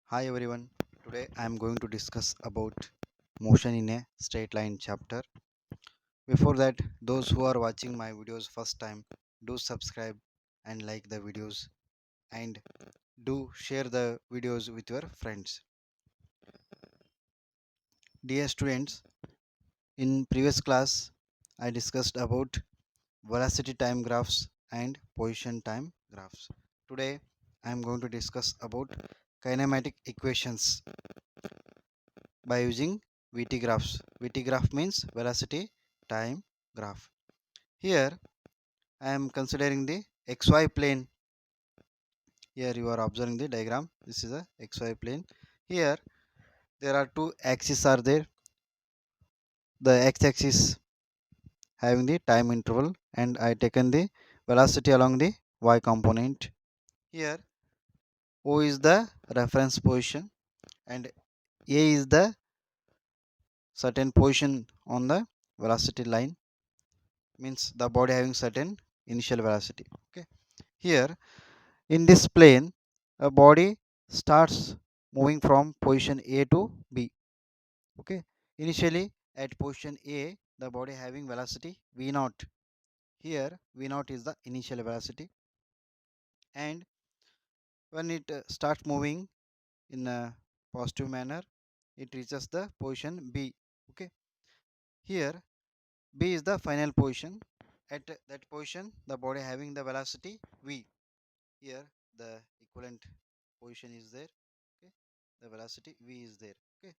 Hi everyone. Today I am going to discuss about motion in a straight line chapter. Before that, those who are watching my videos first time, do subscribe and like the videos and do share the videos with your friends. Dear students, in previous class I discussed about velocity time graphs and position time graphs. Today I am going to discuss about kinematic equations by using VT graphs. VT graph means velocity time graph. Here I am considering the XY plane. Here you are observing the diagram. This is a XY plane. Here there are two axes are there. The X axis having the time interval and I taken the velocity along the Y component. Here O is the reference position and A is the certain position on the velocity line, means the body having certain initial velocity. Okay, here in this plane a body starts moving from position A to B. Okay, initially at position A the body having velocity v naught. Here v naught is the initial velocity, and when it starts moving in a positive manner it reaches the position B. Okay, here B is the final position. At that position the body having the velocity v. Here the equivalent position is there. Okay, the velocity v is there. Okay,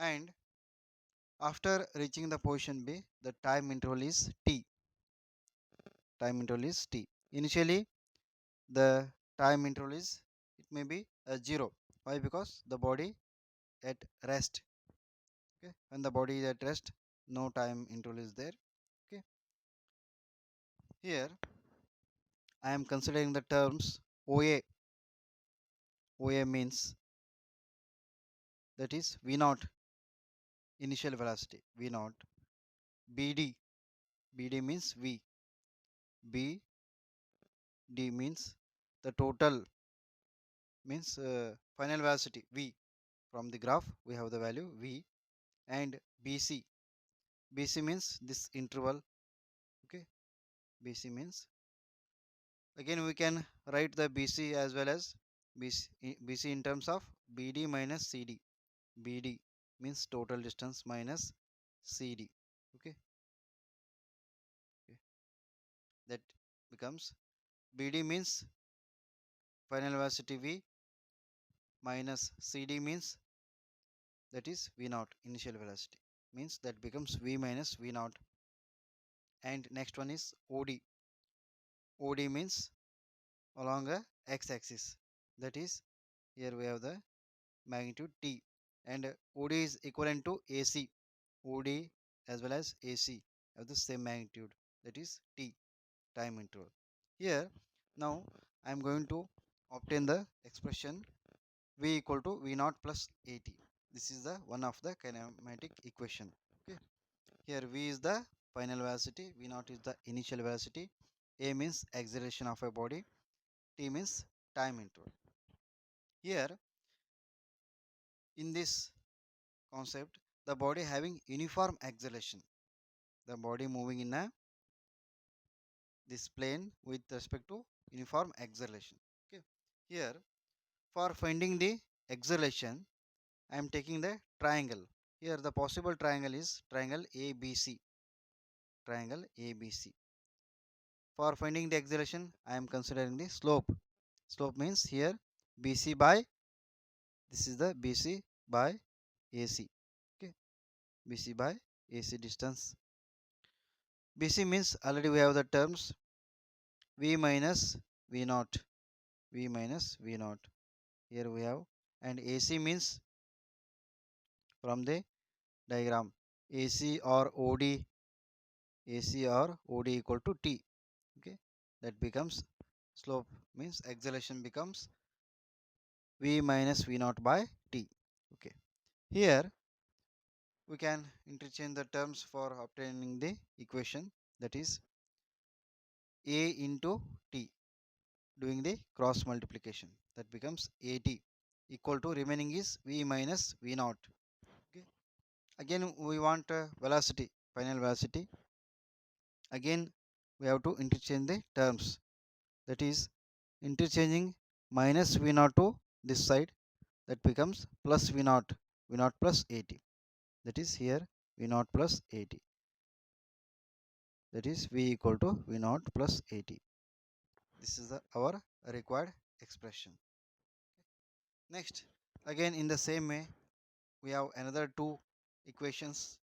and after reaching the position B the time interval is t. Time interval is t. Initially the time interval is, it may be a 0. Why? Because the body at rest. Okay, when the body is at rest no time interval is there. Okay, here I am considering the terms OA. OA means that is v naught, initial velocity v naught. BD, BD means v. BD means the total, means final velocity v. From the graph we have the value v. And BC, BC means this interval. Okay, BC means, again we can write the BC as well as BC in terms of BD minus CD. BD means total distance minus CD. Okay, okay. That becomes BD means final velocity v minus CD means that is v naught, initial velocity, means that becomes v minus v naught. And next one is OD. OD means along a x axis, that is here we have the magnitude t, and OD is equivalent to AC. OD as well as AC have the same magnitude, that is t, time interval. Here now I am going to obtain the expression v equal to v naught plus AT. This is the one of the kinematic equation. Okay, here v is the final velocity, v naught is the initial velocity, A means acceleration of a body, T means time interval. Here in this concept the body having uniform acceleration, the body moving in a this plane with respect to uniform acceleration. Okay, here for finding the acceleration I am taking the triangle. Here the possible triangle is triangle ABC. Triangle ABC. For finding the acceleration I am considering the slope. Slope means here BC by, this is the BC by AC. Okay, BC by AC distance. BC means already we have the terms V minus V naught. V minus V naught. Here we have, and AC means from the diagram AC or OD, AC or OD equal to T. Okay, that becomes slope, means acceleration becomes V minus V naught by T. Okay, here we can interchange the terms for obtaining the equation, that is A into T, doing the cross multiplication. that becomes 80 equal to remaining is v minus v naught. Okay. Again we want velocity, final velocity. Again we have to interchange the terms, that is interchanging minus v naught to this side, that becomes plus v naught plus 80, that is here v naught plus 80, that is v equal to v naught plus 80. This is our required expression. Next, again in the same way, we have another two equations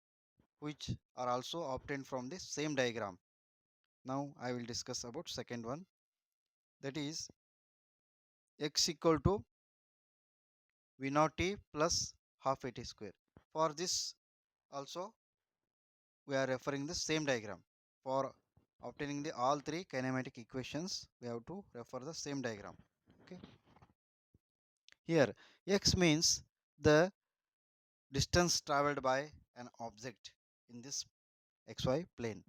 which are also obtained from the same diagram. Now I will discuss about second one, that is x equal to v naught t plus half a t square. For this also we are referring the same diagram. For obtaining the all three kinematic equations, we have to refer the same diagram. Okay. Here x means the distance traveled by an object in this xy plane.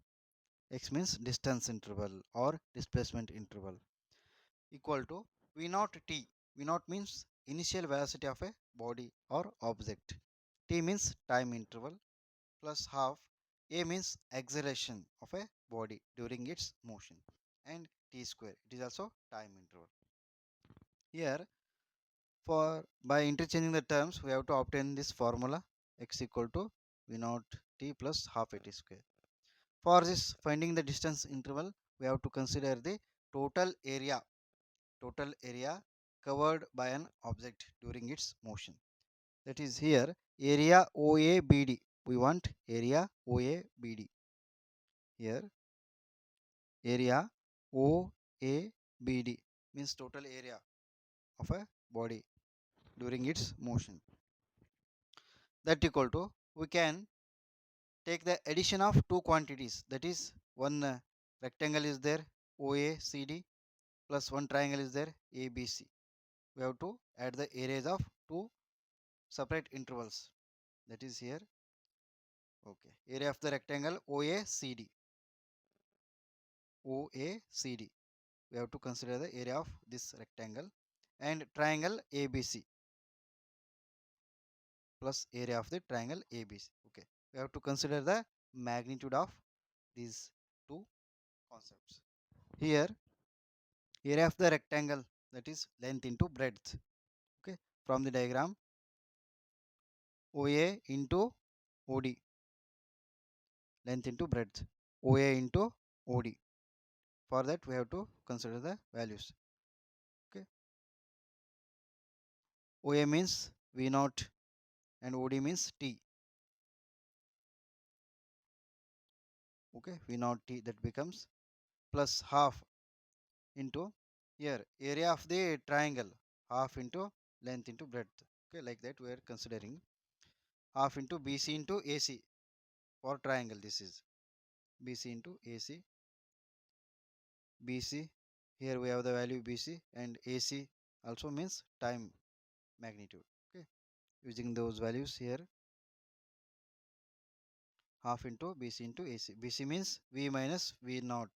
X means distance interval or displacement interval, equal to v naught t. V naught means initial velocity of a body or object. T means time interval plus half. A means acceleration of a body during its motion, and t square, it is also time interval. Here for by interchanging the terms we have to obtain this formula, x equal to v naught t plus half a t square. For this finding the distance interval, we have to consider the total area covered by an object during its motion. That is here area OABD. We want area OABD. Here area OABD means total area of a body during its motion. That equal to, we can take the addition of two quantities, that is one rectangle is there OACD plus one triangle is there ABC. We have to add the areas of two separate intervals, that is here okay area of the rectangle OACD. We have to consider the area of this rectangle, and triangle ABC plus area of the triangle ABC. Okay, we have to consider the magnitude of these two concepts. Here area of the rectangle, that is length into breadth. Okay, from the diagram OA into OD, length into breadth, OA into OD. For that we have to consider the values. Okay, OA means V naught and OD means T. Okay, V naught T, that becomes plus half into here area of the triangle, half into length into breadth. Okay, like that we are considering half into BC into AC for triangle. This is BC into AC. BC, here we have the value BC, and AC also means time magnitude. Okay, using those values here, half into BC into AC. BC means V minus V naught,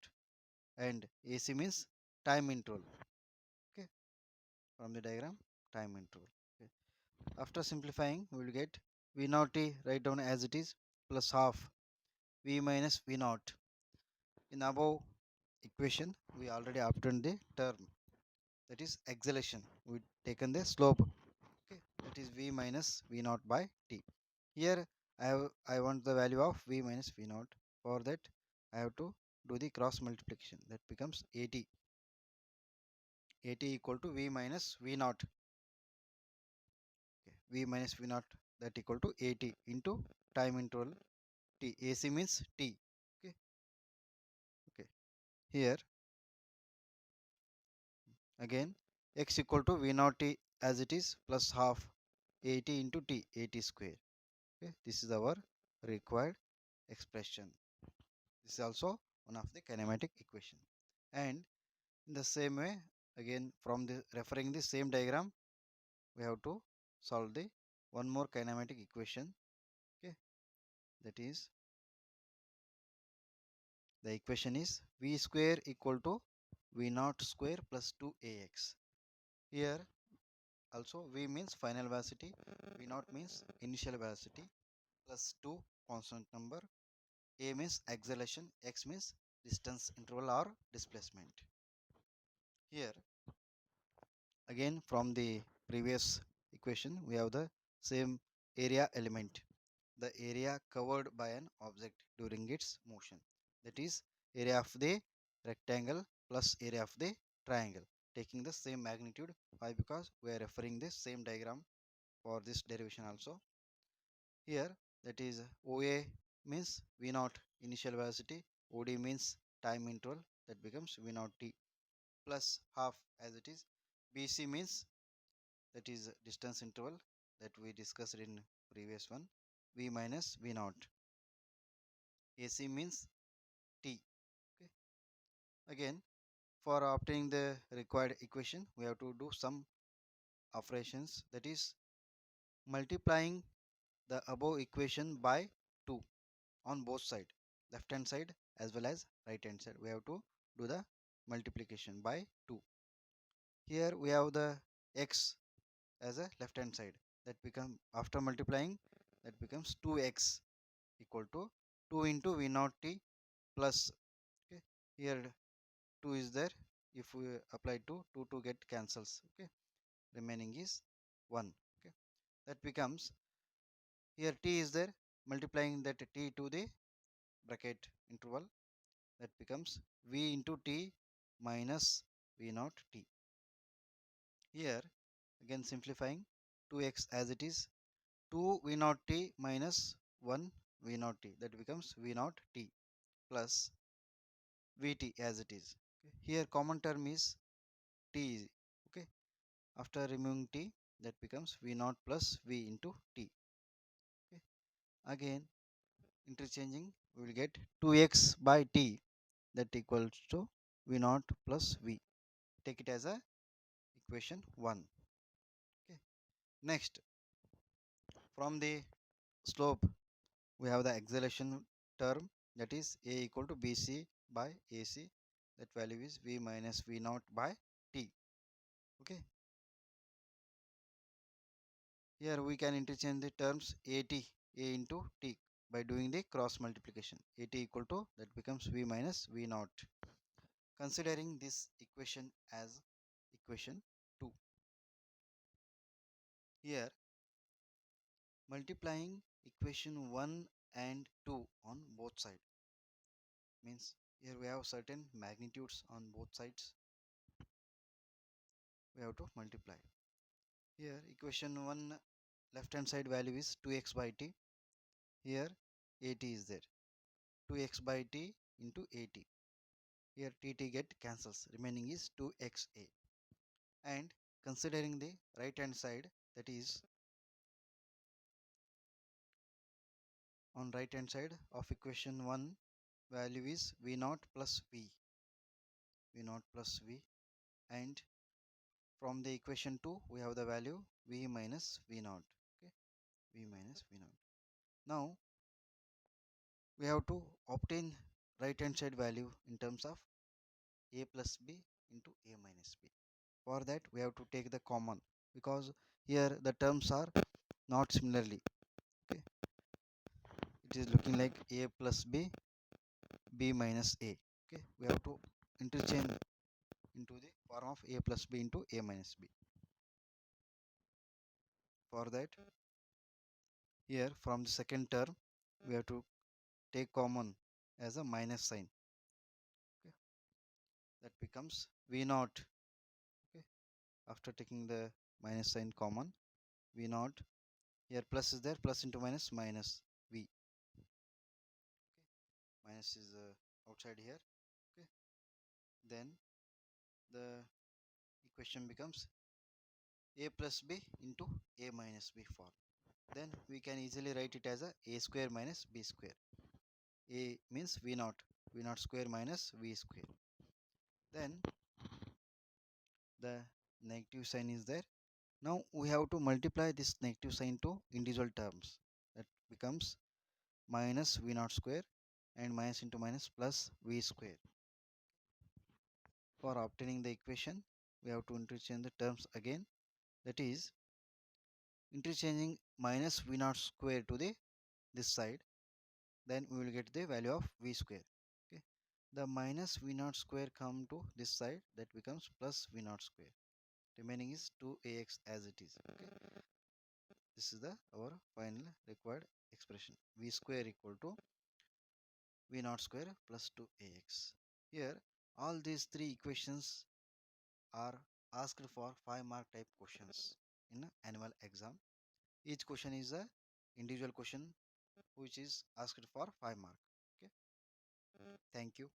and AC means time interval. Okay, from the diagram time interval. Okay. After simplifying we will get V naught T, write down as it is, plus half V minus V naught. In above equation we already obtained the term, that is acceleration, we taken the slope. Okay, that is V minus V naught by T. Here I want the value of V minus V naught. For that I have to do the cross multiplication, that becomes 80. 80 equal to V minus V naught. Okay, V minus V naught, that equal to 80 into time interval T. AC means T. Okay, okay. Here again x equal to V naught T as it is, plus half 80 into T, 80 square. Okay, this is our required expression. This is also one of the kinematic equation. And in the same way, again from the referring the same diagram, we have to solve the one more kinematic equation. Okay, that is the equation is v square equal to v naught square plus 2ax. Here Also v means final velocity, v naught means initial velocity, plus 2 constant number, a means acceleration, x means distance interval or displacement. Here again from the previous equation we have the same area element, the area covered by an object during its motion, that is area of the rectangle plus area of the triangle, taking the same magnitude. Why? Because we are referring the same diagram for this derivation also. Here that is OA means V naught initial velocity, OD means time interval, that becomes V naught t plus half as it is. BC means that is distance interval that we discussed in previous one, V minus V naught. AC means t. Okay. Again for obtaining the required equation we have to do some operations, that is multiplying the above equation by 2 on both side, left hand side as well as right hand side. We have to do the multiplication by 2. Here we have the x as a left hand side, that become after multiplying that becomes 2x equal to 2 into v naught t plus, okay, here 2 is there, if we apply 2, 2 to get cancels, okay, remaining is 1, okay, that becomes, here t is there, multiplying that t to the bracket interval, that becomes v into t minus v naught t. Here again simplifying 2x as it is, 2 v naught t minus 1 v naught t, that becomes v naught t plus vt as it is. Okay. Here common term is t, okay, after removing t that becomes v naught plus v into t. Okay. Again interchanging we will get 2x by t, that equals to v naught plus v, take it as a equation 1. Okay. Next from the slope we have the acceleration term, that is a equal to bc by ac, that value is v minus v naught by t. Okay. Here we can interchange the terms at a into t by doing the cross multiplication, at equal to that becomes v minus v naught, considering this equation as equation 2. Here multiplying equation 1 and 2 on both sides means, here we have certain magnitudes on both sides, we have to multiply. Here equation 1 left hand side value is 2x by t, here at is there, 2x by t into at, here tt get cancels, remaining is 2xa, and considering the right hand side, that is on right hand side of equation 1 value is v naught plus v naught plus v, and from the equation 2 we have the value v minus v naught, okay, v minus v naught. Now we have to obtain right hand side value in terms of a plus b into a minus b. For that we have to take the common, because here the terms are not similarly, okay, it is looking like a plus b, b minus a, okay, we have to interchange into the form of a plus b into a minus b. For that here from the second term we have to take common as a minus sign, okay, that becomes v naught, okay, after taking the minus sign common, v naught, here plus is there, plus into minus minus v, minus is outside here, okay, then the equation becomes a plus b into a minus b form, then we can easily write it as a square minus b square, a means v naught square minus v square, then the negative sign is there. Now we have to multiply this negative sign to individual terms, that becomes minus v naught square and minus into minus plus v square. For obtaining the equation we have to interchange the terms again, that is interchanging minus v naught square to the this side, then we will get the value of v square. Okay, the minus v naught square come to this side, that becomes plus v naught square, remaining is 2ax as it is. Okay, this is the our final required expression, v square equal to v naught square plus 2ax. Here all these three equations are asked for 5 mark type questions in annual exam. Each question is a individual question which is asked for 5 mark. Okay, thank you.